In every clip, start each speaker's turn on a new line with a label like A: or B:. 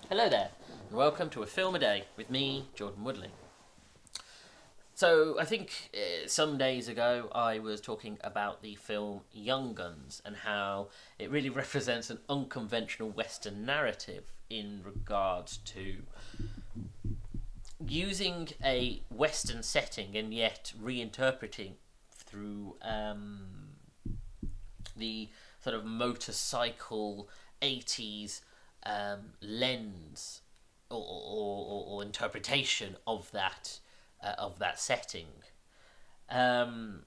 A: Hello there, and welcome to A Film a Day with me, Jordan Woodley. So, I think some days ago I was talking about the film Young Guns and how it really represents an unconventional Western narrative in regards to using a Western setting and yet reinterpreting through the sort of motorcycle 80s lens or interpretation of that setting. Um,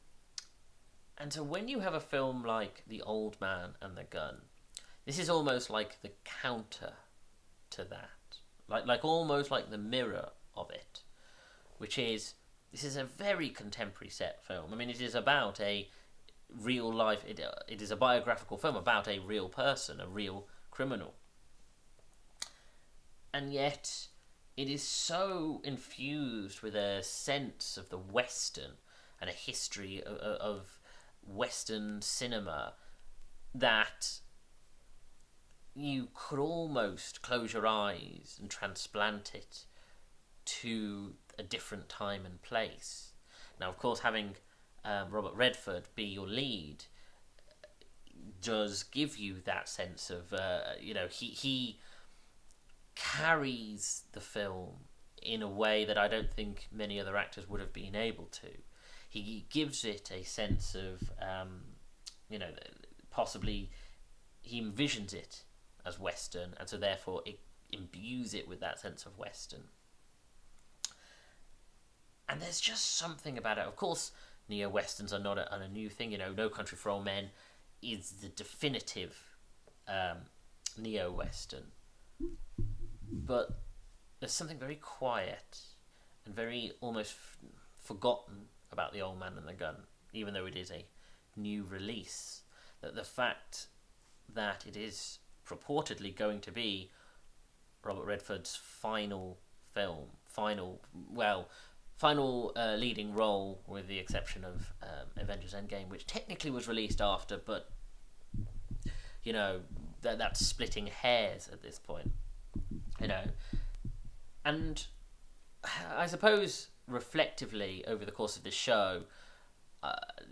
A: and so when you have a film like The Old Man and the Gun, this is almost like the counter to that, like almost like the mirror of it, which is this is a very contemporary set film. I mean, it is about a real life. It is a biographical film about a real person, a real criminal, and yet it is so infused with a sense of the Western and a history of Western cinema that you could almost close your eyes and transplant it to a different time and place. Now, of course, having Robert Redford be your lead does give you that sense of he carries the film in a way that I don't think many other actors would have been able to. He gives it a sense of you know possibly he envisions it as Western, and so therefore it imbues it with that sense of Western. And there's just something about it. Of course, neo westerns are not a new thing. No Country for Old Men is the definitive neo western, but there's something very quiet and very almost forgotten about The Old Man and the Gun, even though it is a new release. That the fact that it is purportedly going to be Robert Redford's final film, final leading role, with the exception of Avengers Endgame, which technically was released after, but that's splitting hairs at this point. And I suppose reflectively over the course of this show,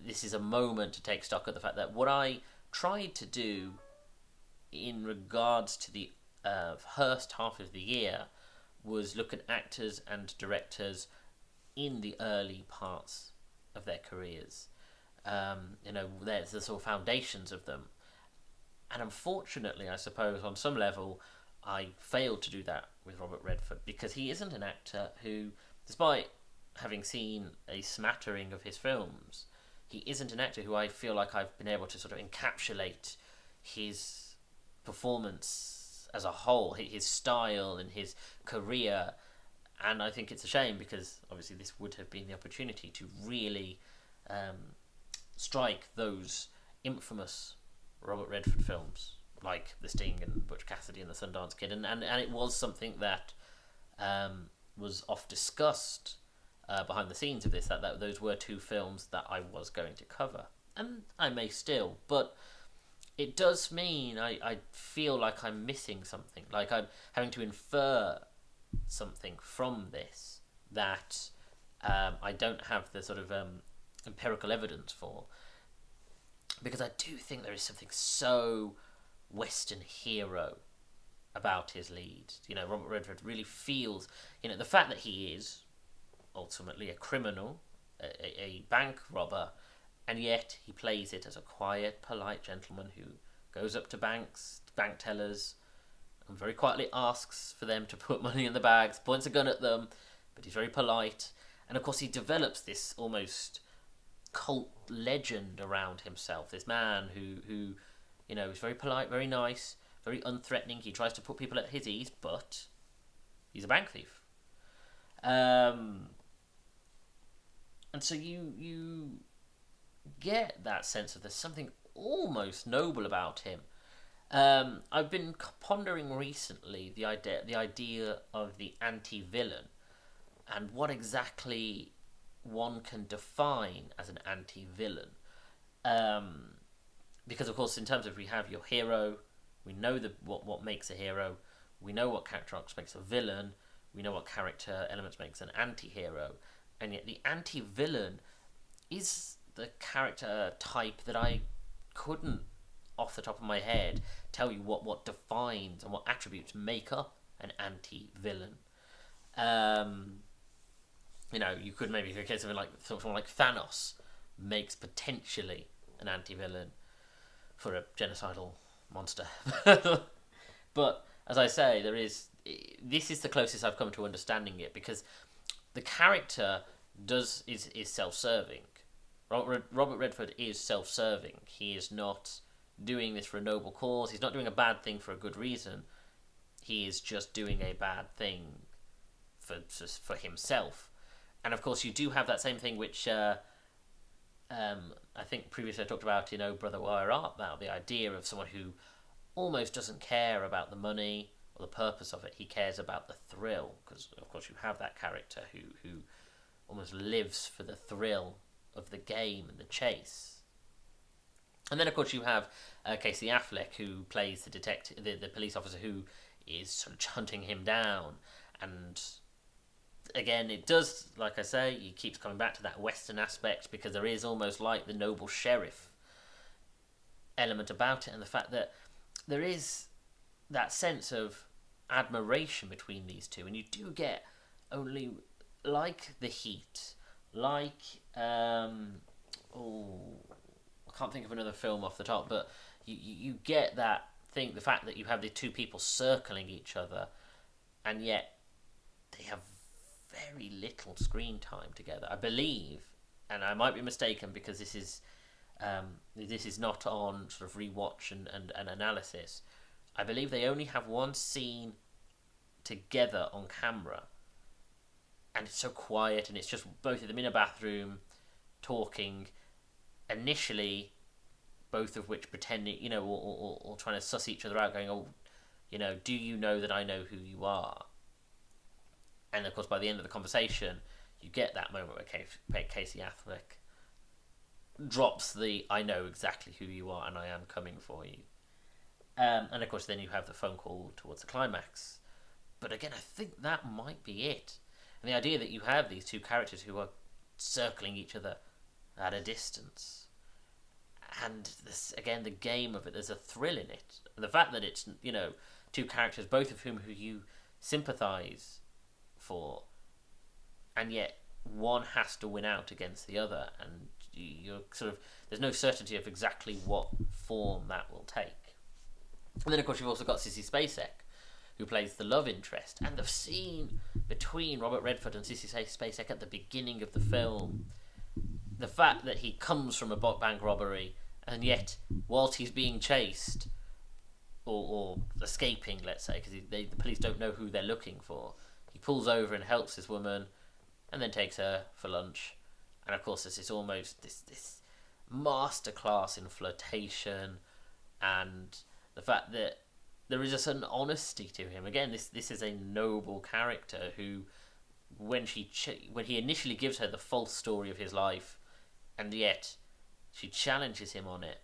A: this is a moment to take stock of the fact that what I tried to do in regards to the first half of the year was look at actors and directors in the early parts of their careers. There's the sort of foundations of them. And unfortunately, I suppose, on some level, I failed to do that with Robert Redford because he isn't an actor who, despite having seen a smattering of his films, he isn't an actor who I feel like I've been able to sort of encapsulate his performance as a whole, his style and his career. And I think it's a shame because obviously this would have been the opportunity to really strike those infamous Robert Redford films like The Sting and Butch Cassidy and The Sundance Kid, and it was something that was oft discussed behind the scenes of this, that those were two films that I was going to cover, and I may still, but it does mean I feel like I'm missing something, like I'm having to infer something from this that I don't have the sort of empirical evidence for, because I do think there is something so Western hero about his lead. Robert Redford really feels, the fact that he is ultimately a criminal, a bank robber, and yet he plays it as a quiet, polite gentleman who goes up to bank tellers, and very quietly asks for them to put money in the bags, points a gun at them, but he's very polite. And of course he develops this almost cult legend around himself, this man who is very polite, very nice, very unthreatening. He tries to put people at his ease, but he's a bank thief. And so you get that sense of there's something almost noble about him. I've been pondering recently the idea of the anti-villain and what exactly one can define as an anti-villain. Because of course, in terms of we have your hero, we know what makes a hero. we know what character arcs makes a villain, we know what character elements makes an anti-hero, and yet the anti-villain is the character type that I couldn't, off the top of my head, tell you what defines and what attributes make up an anti-villain. You could maybe think of something like Thanos makes potentially an anti-villain for a genocidal monster. But as I say, this is the closest I've come to understanding it, because the character is self-serving. Robert Redford is self-serving. He is not doing this for a noble cause. He's not doing a bad thing for a good reason. He is just doing a bad thing for himself. And of course, you do have that same thing, which I think previously I talked about in Oh Brother Where Art Thou, the idea of someone who almost doesn't care about the money or the purpose of it. He cares about the thrill, because of course you have that character who almost lives for the thrill of the game and the chase. And then of course you have Casey Affleck, who plays the detective, the police officer who is sort of hunting him down. And again, it does, like I say, he keeps coming back to that Western aspect, because there is almost like the noble sheriff element about it, and the fact that there is that sense of admiration between these two, and you do get only, like The Heat, like I can't think of another film off the top, but you get that thing, the fact that you have the two people circling each other, and yet they have very little screen time together, I believe, and I might be mistaken, because this is not on sort of rewatch and analysis. I believe they only have one scene together on camera, and it's so quiet, and it's just both of them in a bathroom talking, initially, both of which pretending, or trying to suss each other out, going, do you know that I know who you are? And of course, by the end of the conversation, you get that moment where Casey Affleck drops the "I know exactly who you are and I am coming for you." And of course, then you have the phone call towards the climax. But again, I think that might be it. And the idea that you have these two characters who are circling each other at a distance. And this, again, the game of it, there's a thrill in it. And the fact that it's, two characters, both of whom you sympathise for, and yet one has to win out against the other, and you're sort of, there's no certainty of exactly what form that will take. And then of course you've also got Sissy Spacek, who plays the love interest, and the scene between Robert Redford and Sissy Spacek at the beginning of the film, the fact that he comes from a bank robbery, and yet whilst he's being chased or escaping, let's say, because the police don't know who they're looking for, he pulls over and helps this woman, and then takes her for lunch. And of course, this is almost this masterclass in flirtation, and the fact that there is a certain honesty to him. Again, this is a noble character who, when he initially gives her the false story of his life, and yet she challenges him on it,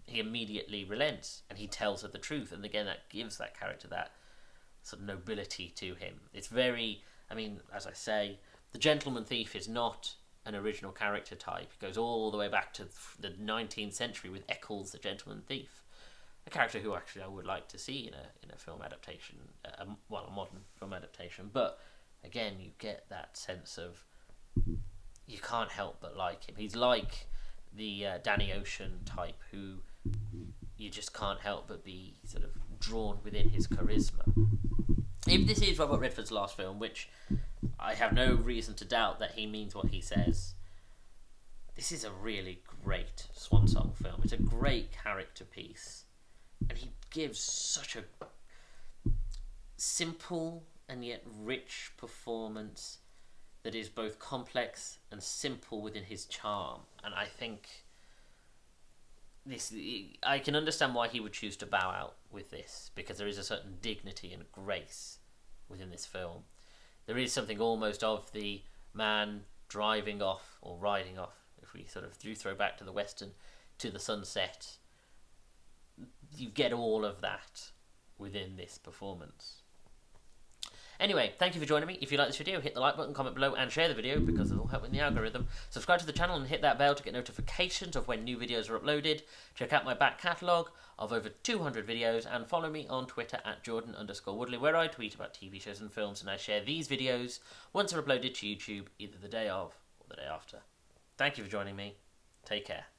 A: he immediately relents and he tells her the truth. And again, that gives that character that sort of nobility to him. It's very, as I say, the gentleman thief is not an original character type. It goes all the way back to the 19th century with Eccles, the gentleman thief, a character who actually I would like to see in a film adaptation, a modern film adaptation. But again, you get that sense of you can't help but like him. He's like the Danny Ocean type, who you just can't help but be sort of drawn within his charisma. If this is Robert Redford's last film, which I have no reason to doubt that he means what he says, this is a really great swan song film. It's a great character piece, and he gives such a simple and yet rich performance that is both complex and simple within his charm. And I think I can understand why he would choose to bow out with this, because there is a certain dignity and grace within this film. There is something almost of the man driving off or riding off, if we sort of do throw back to the Western, to the sunset. You get all of that within this performance. Anyway, thank you for joining me. If you like this video, hit the like button, comment below, and share the video because it'll help with the algorithm. Subscribe to the channel and hit that bell to get notifications of when new videos are uploaded. Check out my back catalogue of over 200 videos, and follow me on Twitter at Jordan_Woodley, where I tweet about TV shows and films, and I share these videos once they're uploaded to YouTube, either the day of or the day after. Thank you for joining me. Take care.